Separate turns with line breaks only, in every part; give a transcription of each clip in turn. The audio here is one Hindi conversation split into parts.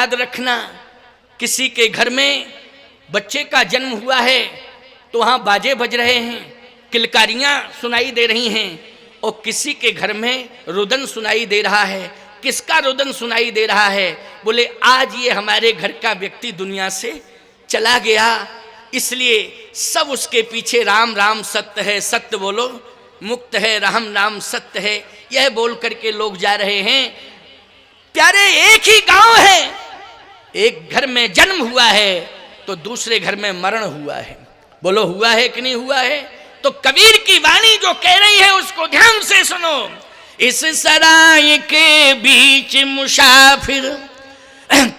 याद रखना, किसी के घर में बच्चे का जन्म हुआ है तो वहाँ बाजे बज रहे हैं, किलकारियाँ सुनाई दे रही हैं, और किसी के घर में रुदन सुनाई दे रहा है। किसका रुदन सुनाई दे रहा है? बोले आज ये हमारे घर का व्यक्ति दुनिया से चला गया, इसलिए सब उसके पीछे राम राम सत्य है, सत्य बोलो मुक्त है, राम नाम सत्य है, यह बोल करके लोग जा रहे हैं। प्यारे एक ही गांव है, एक घर में जन्म हुआ है तो दूसरे घर में मरण हुआ है। बोलो हुआ है कि नहीं हुआ है? तो कबीर की वाणी जो कह रही है उसको ध्यान से सुनो। इस सराय के बीच मुसाफिर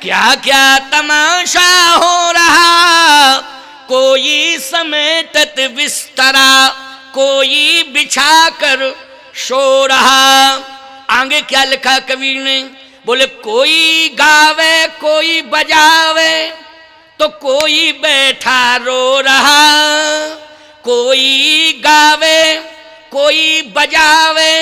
क्या क्या तमाशा हो रहा, कोई समेटत बिस्तरा, कोई बिछा कर सो रहा। आगे क्या लिखा कबीर ने? बोले कोई गावे कोई बजावे तो कोई बैठा रो रहा, कोई गावे कोई बजावे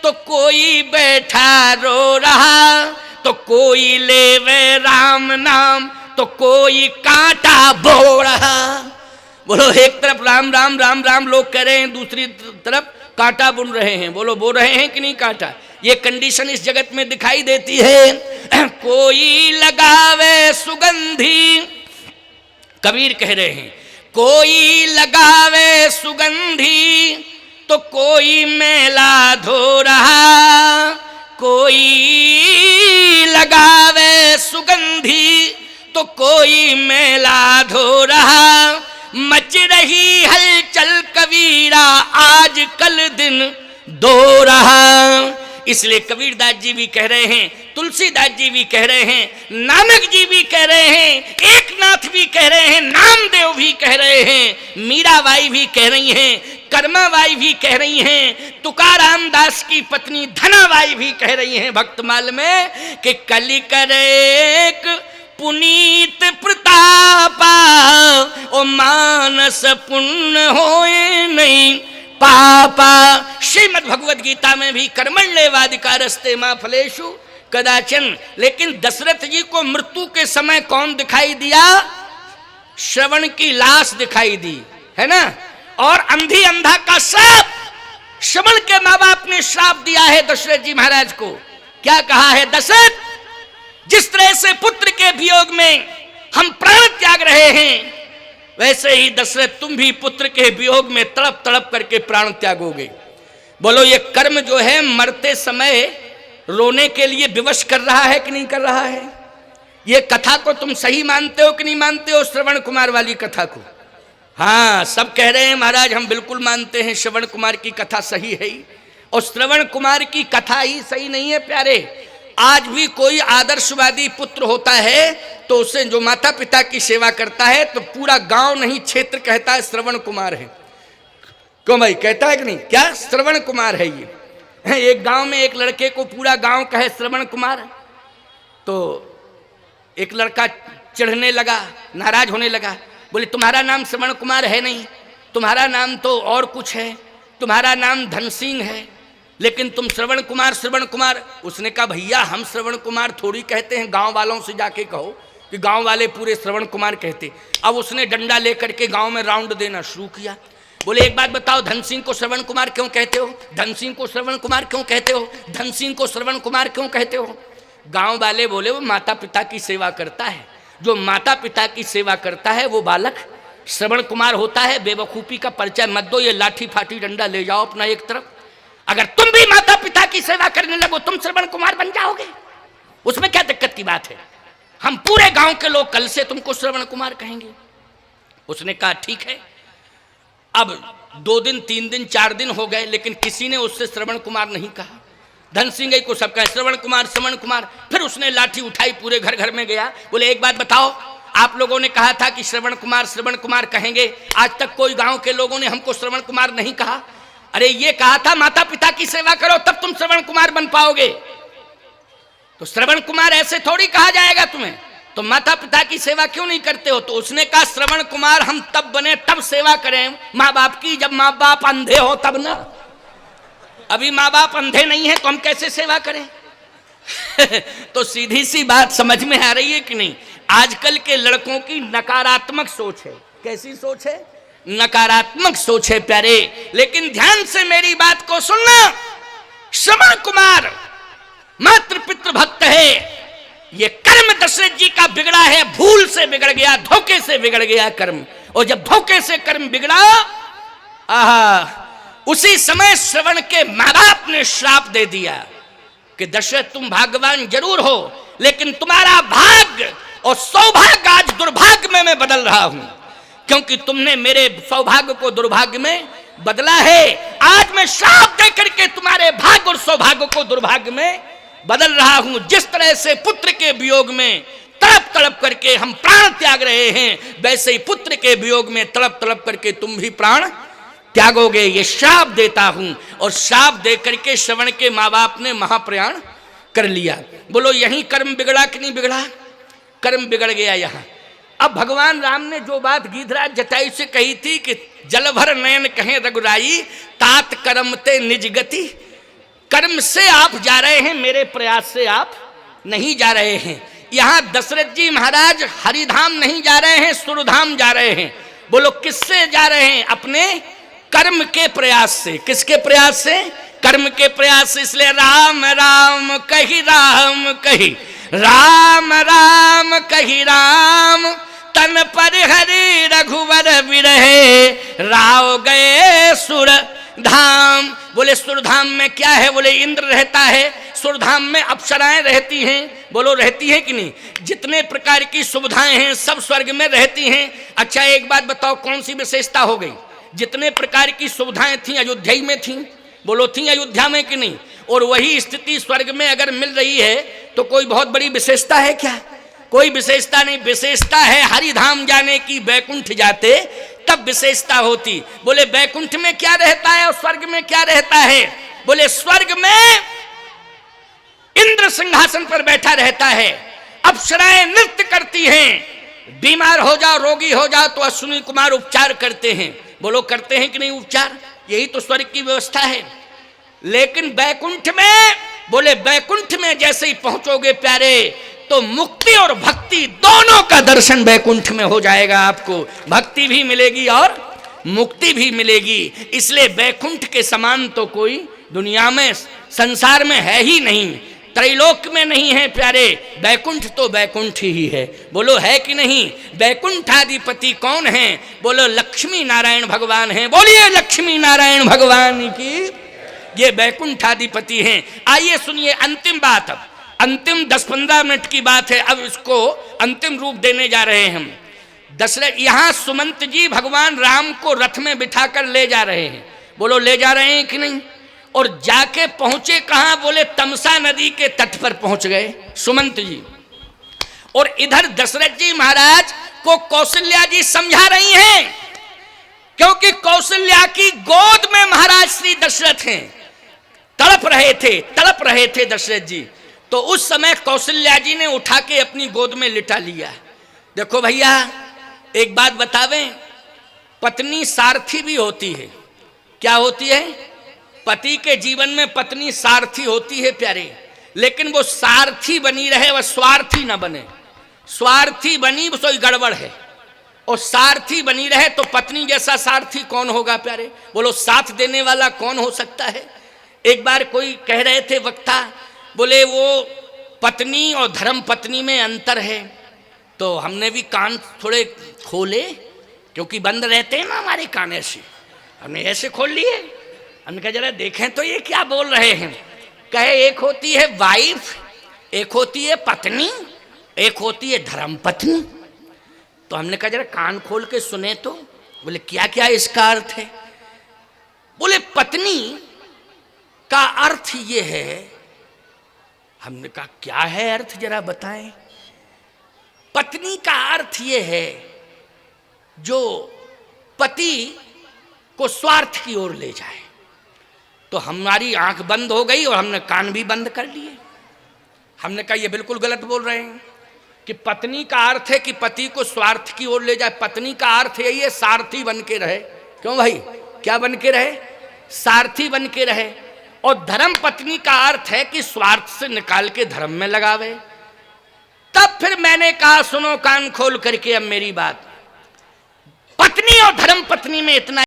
तो कोई बैठा रो रहा, तो कोई लेवे राम नाम तो कोई कांटा बो रहा। बोलो एक तरफ राम राम राम राम लोग कह रहे हैं, दूसरी तरफ कांटा बुन रहे हैं। बोलो बो रहे हैं कि नहीं कांटा? ये कंडीशन इस जगत में दिखाई देती है। कोई लगावे सुगंधी, कबीर कह रहे हैं कोई लगावे सुगंधी तो कोई मैला धो रहा, कोई लगावे सुगंधी तो कोई मैला धो रहा। मच रही हलचल कबीरा आज कल दिन दो रहा। इसलिए कबीरदास जी भी कह रहे हैं, तुलसीदास जी भी कह रहे हैं, नानक जी भी कह रहे हैं, एकनाथ भी कह रहे हैं, नामदेव भी कह रहे हैं, मीराबाई भी कह रही हैं, कर्माबाई भी कह रही हैं, तुकाराम दास की पत्नी धनाबाई भी कह रही हैं भक्तमाल में कि कलि करे पुनीत प्रतापा ओ मानस पुण्य होए नहीं पापा। श्रीमद् भगवद गीता में भी कर्मण्येवाधिकारस्ते मा फलेषु कदाचन। लेकिन दशरथ जी को मृत्यु के समय कौन दिखाई दिया? श्रवण की लाश दिखाई दी, है ना। और अंधी अंधा का श्राप, श्रवण के माँ बाप ने श्राप दिया है दशरथ जी महाराज को। क्या कहा है? दशरथ जिस तरह से पुत्र के वियोग में हम प्राण त्याग रहे हैं, वैसे ही दशरथ तुम भी पुत्र के वियोग में तड़प तड़प करके प्राण त्यागोगे। बोलो ये कर्म जो है मरते समय रोने के लिए विवश कर रहा है कि नहीं कर रहा है? ये कथा को तुम सही मानते हो कि नहीं मानते हो? श्रवण कुमार वाली कथा को? हाँ, सब कह रहे हैं महाराज हम बिल्कुल मानते हैं, श्रवण कुमार की कथा सही है ही। और श्रवण कुमार की कथा ही सही नहीं है प्यारे। आज भी कोई आदर्शवादी पुत्र होता है तो उसे जो माता पिता की सेवा करता है तो पूरा गांव नहीं क्षेत्र कहता है श्रवण कुमार है। क्यों भाई, कहता है कि नहीं? क्या श्रवण कुमार है ये? एक गांव में एक लड़के को पूरा गांव कहे श्रवण कुमार, तो एक लड़का चिढ़ने लगा, नाराज होने लगा। बोले तुम्हारा नाम श्रवण कुमार है नहीं, तुम्हारा नाम तो और कुछ है, तुम्हारा नाम धन सिंह है, लेकिन तुम श्रवण कुमार। उसने कहा भैया हम श्रवण कुमार थोड़ी कहते हैं, गांव वालों से जाके कहो कि गांव वाले पूरे श्रवण कुमार कहते। अब उसने डंडा लेकर के गांव में राउंड देना शुरू किया। बोले एक बात बताओ, धन सिंह को श्रवण कुमार क्यों कहते हो? धन सिंह को श्रवण कुमार क्यों कहते हो? धन सिंह को श्रवण कुमार क्यों कहते हो? गांव वाले बोले वो माता पिता की सेवा करता है, जो माता पिता की सेवा करता है वो बालक श्रवण कुमार होता है। बेवकूफ़ी का परिचय मत दो, ये लाठी फाटी डंडा ले जाओ अपना एक तरफ। अगर तुम भी माता पिता की सेवा करने लगो तुम श्रवण कुमार बन जाओगे, उसमें क्या दिक्कत की बात है? हम पूरे गांव के लोग कल से तुमको श्रवण कुमार कहेंगे। उसने कहा ठीक है। अब 2 दिन 3 दिन 4 दिन हो गए, लेकिन किसी ने उससे श्रवण कुमार नहीं कहा। धन सिंह को सब कहे श्रवण कुमार। फिर उसने लाठी उठाई, पूरे घर घर में गया। बोले एक बात बताओ, आप लोगों ने कहा था कि श्रवण कुमार कहेंगे, आज तक कोई गांव के लोगों ने हमको श्रवण कुमार नहीं कहा। अरे ये कहा था माता पिता की सेवा करो तब तुम श्रवण कुमार बन पाओगे, तो श्रवण कुमार ऐसे थोड़ी कहा जाएगा तुम्हें। तो माता पिता की सेवा क्यों नहीं करते हो? तो उसने कहा श्रवण कुमार हम तब बने तब सेवा करें माँ बाप की, जब माँ बाप अंधे हो तब ना। अभी माँ बाप अंधे नहीं है तो हम कैसे सेवा करें? तो सीधी सी बात समझ में आ रही है कि नहीं? आजकल के लड़कों की नकारात्मक सोच है। कैसी सोच है? नकारात्मक सोच है प्यारे। लेकिन ध्यान से मेरी बात को सुनना। श्रवण कुमार मातृ पितृ भक्त है। ये कर्म दशरथ जी का बिगड़ा है, भूल से बिगड़ गया, धोखे से बिगड़ गया कर्म। और जब धोखे से कर्म बिगड़ा, उसी समय श्रवण के माँ बाप ने श्राप दे दिया कि दशरथ तुम भाग्यवान जरूर हो, लेकिन तुम्हारा भाग्य और सौभाग्य आज दुर्भाग्य में मैं बदल रहा हूं, क्योंकि तुमने मेरे सौभाग्य को दुर्भाग्य में बदला है। आज मैं श्राप दे करके तुम्हारे भाग्य और सौभाग्य को दुर्भाग्य में बदल रहा हूं। जिस तरह से पुत्र के वियोग में तड़प तड़प करके हम प्राण त्याग रहे हैं, वैसे ही पुत्र के वियोग में तड़प तड़प करके तुम भी प्राण त्यागोगे। ये श्राप देता हूं। और श्राप दे करके श्रवण के माँ बाप ने महाप्रयाण कर लिया। बोलो यहीं कर्म बिगड़ा कि नहीं बिगड़ा? कर्म बिगड़ गया यहाँ। अब भगवान राम ने जो बात गीधराज जटायु से कही थी कि जल भर नयन कहें रघुराई, तात कर्म ते निज गति। कर्म से आप जा रहे हैं, मेरे प्रयास से आप नहीं जा रहे हैं। यहाँ दशरथ जी महाराज हरिधाम नहीं जा रहे हैं, सुरधाम जा रहे हैं। बोलो किससे जा रहे हैं? अपने कर्म के प्रयास से। किसके प्रयास से? कर्म के प्रयास से। इसलिए राम राम कही राम कही, राम राम कही राम, तन पर हरि रघुवर विरहे, राव गए सुर धाम। बोले सुरधाम में क्या है? बोले इंद्र रहता है, सुरधाम में अप्सराएं रहती हैं। बोलो रहती हैं कि नहीं? जितने प्रकार की सुविधाएं हैं सब स्वर्ग में रहती हैं। अच्छा एक बात बताओ, कौन सी विशेषता हो गई? जितने प्रकार की सुविधाएं थी अयोध्या में थी। बोलो थी अयोध्या में कि नहीं? और वही स्थिति स्वर्ग में अगर मिल रही है तो कोई बहुत बड़ी विशेषता है क्या? कोई विशेषता नहीं। विशेषता है हरिधाम जाने की, बैकुंठ जाते तब विशेषता होती। बोले बैकुंठ में क्या रहता है और स्वर्ग में क्या रहता है? बोले स्वर्ग में इंद्र सिंहासन पर बैठा रहता है, अप्सराएं नृत्य करती हैं, बीमार हो जाओ रोगी हो जाओ तो अश्विनी कुमार उपचार करते हैं। बोलो करते हैं कि नहीं उपचार? यही तो स्वर्ग की व्यवस्था है। लेकिन बैकुंठ में, बोले बैकुंठ में जैसे ही पहुंचोगे प्यारे तो मुक्ति और भक्ति दोनों का दर्शन बैकुंठ में हो जाएगा। आपको भक्ति भी मिलेगी और मुक्ति भी मिलेगी। इसलिए बैकुंठ के समान तो कोई दुनिया में संसार में है ही नहीं, त्रैलोक में नहीं है प्यारे। बैकुंठ तो बैकुंठ ही है। बोलो है कि नहीं? बैकुंठाधिपति कौन है? बोलो लक्ष्मी नारायण भगवान हैं। बोलिए लक्ष्मी नारायण भगवान की। ये बैकुंठाधिपति हैं। आइए सुनिए अंतिम बात। अब अंतिम 10-15 मिनट की बात है। अब इसको अंतिम रूप देने जा रहे हैं हम। दशरथ यहाँ सुमंत जी भगवान राम को रथ में बिठाकर ले जा रहे हैं। बोलो ले जा रहे हैं कि नहीं? और जाके पहुंचे कहां? बोले तमसा नदी के तट पर पहुंच गए सुमंत जी। और इधर दशरथ जी महाराज को कौशल्या जी समझा रही हैं, क्योंकि कौशल्या की गोद में महाराज श्री दशरथ हैं। तड़प रहे थे दशरथ जी। तो उस समय कौशल्या जी ने उठा के अपनी गोद में लिटा लिया। देखो भैया एक बात बतावें, पत्नी सारथी भी होती है। क्या होती है? पति के जीवन में पत्नी सारथी होती है प्यारे। लेकिन वो सारथी बनी रहे, वह स्वार्थी न बने। स्वार्थी बनी तो गड़बड़ है, और सारथी बनी रहे तो पत्नी जैसा सारथी कौन होगा प्यारे? बोलो साथ देने वाला कौन हो सकता है? एक बार कोई कह रहे थे वक्ता, बोले वो पत्नी और धर्म पत्नी में अंतर है। तो हमने भी कान थोड़े खोले, क्योंकि बंद रहते हैं ना हमारे कान, ऐसे हमने ऐसे खोल लिए। हमने कहा जरा देखें तो ये क्या बोल रहे हैं। कहे एक होती है वाइफ, एक होती है पत्नी, एक होती है धर्म पत्नी। तो हमने कहा जरा कान खोल के सुने तो। बोले क्या क्या इसका अर्थ है? बोले पत्नी का अर्थ ये है। हमने कहा क्या है अर्थ, जरा बताएं। पत्नी का अर्थ ये है जो पति को स्वार्थ की ओर ले जाए। तो हमारी आंख बंद हो गई और हमने कान भी बंद कर लिए। हमने कहा ये बिल्कुल गलत बोल रहे हैं कि पत्नी का अर्थ है कि पति को स्वार्थ की ओर ले जाए। पत्नी का अर्थ यही है सारथी बन के रहे। क्यों भाई? क्या बन के रहे? सारथी बन के रहे। और धर्म पत्नी का अर्थ है कि स्वार्थ से निकाल के धर्म में लगावे। तब फिर मैंने कहा सुनो कान खोल करके अब मेरी बात, पत्नी और धर्म पत्नी में इतना